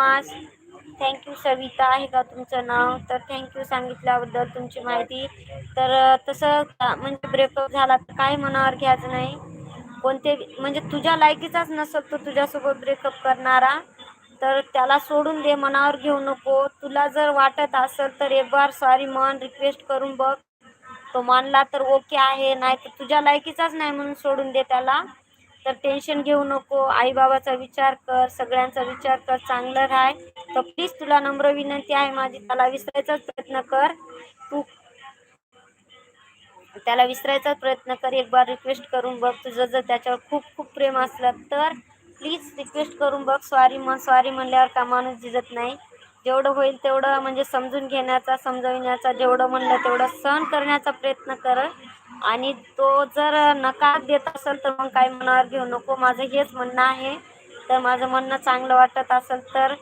Much. Thank you. Savita आहे का तुमचं नाव? तर थँक्यू सांगितल्याबद्दल, तुमची माहिती. तर तसं म्हणजे ब्रेकअप झाला तर काय मनावर घ्यायचं नाही. कोणते म्हणजे तुझ्या लायकीचाच नसेल तो तुझ्यासोबत ब्रेकअप करणारा, तर त्याला सोडून दे, मनावर घेऊ नको. तुला जर वाटत असेल तर एक बार सॉरी म्हण, रिक्वेस्ट करून बघ. तो मानला तर ओके आहे, नाही तर तुझ्या लायकीचाच नाही म्हणून सोडून दे त्याला. तर टेन्शन घेऊ नको. आईबाबाचा विचार कर, सगळ्यांचा विचार कर, चांगलं राह. तर प्लीज तुला नम्र विनंती आहे माझी, त्याला विसरायचाच प्रयत्न कर. तू त्याला विसरायचा प्रयत्न कर. एक बार रिक्वेस्ट करून बघ. तुझं जर त्याच्यावर खूप खूप प्रेम असलं तर प्लीज रिक्वेस्ट करून बघ. सॉरी म्हण. सॉरी म्हणल्यावर का माणूस झिजत नाही. जेवढं होईल तेवढं म्हणजे समजून घेण्याचा, समजविण्याचा, जेवढं म्हणलं तेवढं सहन करण्याचा प्रयत्न कर. आणि तो जर नकार देत असेल तर मग काही मनावर घेऊ नको. माझं हेच म्हणणं आहे. तर माझं म्हणणं चांगलं वाटत असेल तर